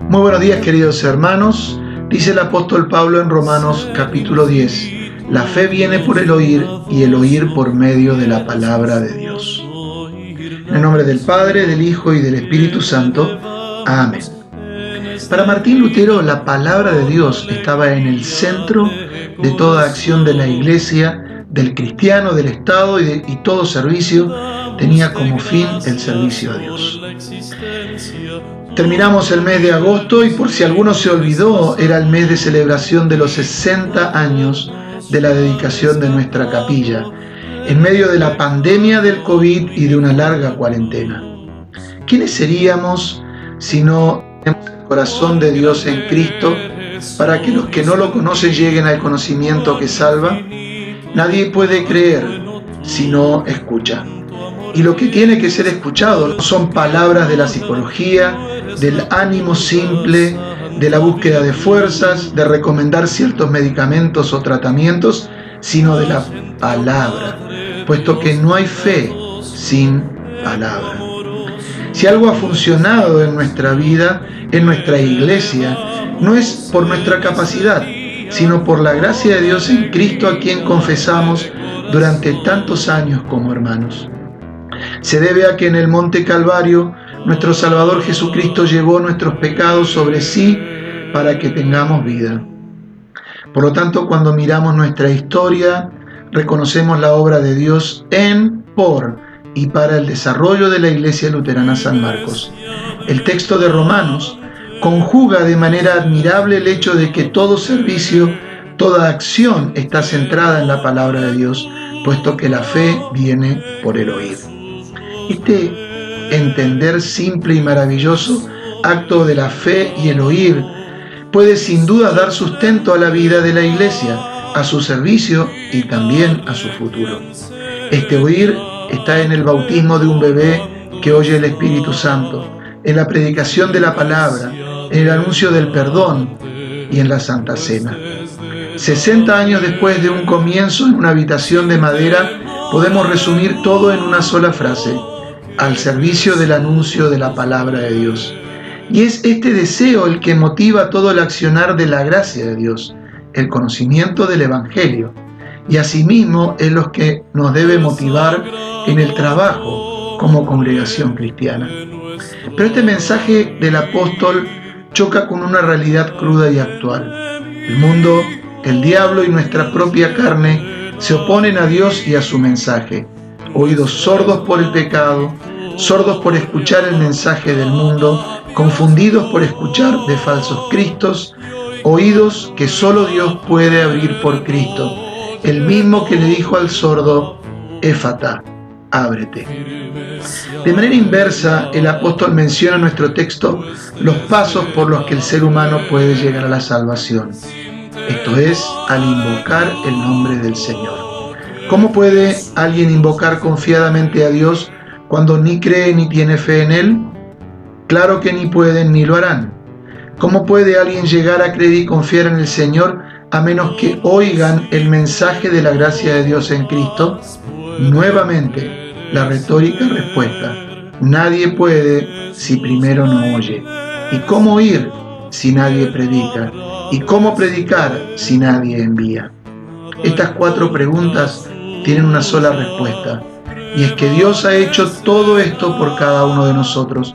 Muy buenos días, queridos hermanos. Dice el apóstol Pablo en Romanos capítulo 10, la fe viene por el oír y el oír por medio de la palabra de Dios. En el nombre del Padre, del Hijo y del Espíritu Santo. Amén. Para Martín Lutero, la palabra de Dios estaba en el centro de toda acción de la Iglesia, del cristiano, del Estado y todo servicio tenía como fin el servicio a Dios. Terminamos el mes de agosto y por si alguno se olvidó, era el mes de celebración de los 60 años de la dedicación de nuestra capilla, en medio de la pandemia del COVID y de una larga cuarentena. ¿Quiénes seríamos si no tenemos el corazón de Dios en Cristo para que los que no lo conocen lleguen al conocimiento que salva? Nadie puede creer si no escucha. Y lo que tiene que ser escuchado no son palabras de la psicología, del ánimo simple, de la búsqueda de fuerzas, de recomendar ciertos medicamentos o tratamientos, sino de la palabra, puesto que no hay fe sin palabra. Si algo ha funcionado en nuestra vida, en nuestra iglesia, no es por nuestra capacidad, sino por la gracia de Dios en Cristo, a quien confesamos durante tantos años como hermanos. Se debe a que en el Monte Calvario nuestro Salvador Jesucristo llevó nuestros pecados sobre sí para que tengamos vida. Por lo tanto, cuando miramos nuestra historia, reconocemos la obra de Dios en, por y para el desarrollo de la Iglesia Luterana San Marcos. El texto de Romanos conjuga de manera admirable el hecho de que todo servicio, toda acción está centrada en la palabra de Dios, puesto que la fe viene por el oír. Este entender simple y maravilloso acto de la fe y el oír puede sin duda dar sustento a la vida de la Iglesia, a su servicio y también a su futuro. Este oír está en el bautismo de un bebé que oye el Espíritu Santo, en la predicación de la palabra, en el anuncio del perdón y en la Santa Cena. 60 años después de un comienzo en una habitación de madera, podemos resumir todo en una sola frase: al servicio del anuncio de la palabra de Dios. Y es este deseo el que motiva todo el accionar de la gracia de Dios, el conocimiento del Evangelio. Y asimismo es lo que nos debe motivar en el trabajo como congregación cristiana. Pero este mensaje del apóstol choca con una realidad cruda y actual. El mundo, el diablo y nuestra propia carne se oponen a Dios y a su mensaje. Oídos sordos por el pecado, sordos por escuchar el mensaje del mundo, confundidos por escuchar de falsos cristos, oídos que solo Dios puede abrir por Cristo, el mismo que le dijo al sordo: Éfata, ábrete. De manera inversa, el apóstol menciona en nuestro texto los pasos por los que el ser humano puede llegar a la salvación. Esto es, al invocar el nombre del Señor. ¿Cómo puede alguien invocar confiadamente a Dios cuando ni cree ni tiene fe en Él? Claro que ni pueden ni lo harán. ¿Cómo puede alguien llegar a creer y confiar en el Señor a menos que oigan el mensaje de la gracia de Dios en Cristo? Nuevamente, la retórica respuesta: nadie puede si primero no oye. ¿Y cómo oír si nadie predica? ¿Y cómo predicar si nadie envía? Estas 4 preguntas tienen una sola respuesta, y es que Dios ha hecho todo esto por cada uno de nosotros,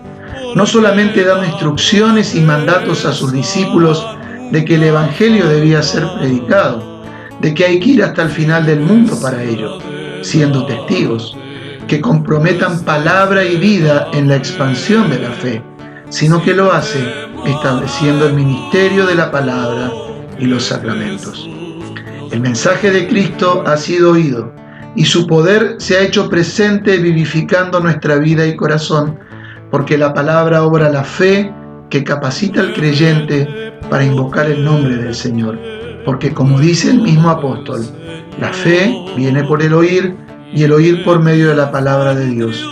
no solamente dando instrucciones y mandatos a sus discípulos de que el Evangelio debía ser predicado, de que hay que ir hasta el final del mundo para ello, siendo testigos, que comprometan palabra y vida en la expansión de la fe, sino que lo hace estableciendo el ministerio de la palabra y los sacramentos. El mensaje de Cristo ha sido oído y su poder se ha hecho presente vivificando nuestra vida y corazón, porque la palabra obra la fe que capacita al creyente para invocar el nombre del Señor. Porque como dice el mismo apóstol, la fe viene por el oír y el oír por medio de la palabra de Dios.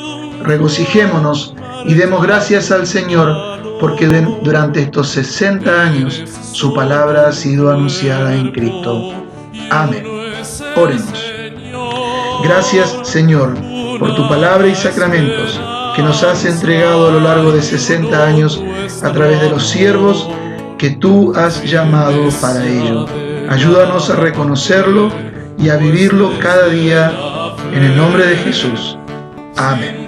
Regocijémonos y demos gracias al Señor porque durante estos 60 años su palabra ha sido anunciada en Cristo. Amén. Oremos. Gracias, Señor, por tu palabra y sacramentos, que nos has entregado a lo largo de 60 años a través de los siervos que tú has llamado para ello. Ayúdanos a reconocerlo y a vivirlo cada día en el nombre de Jesús. Amén.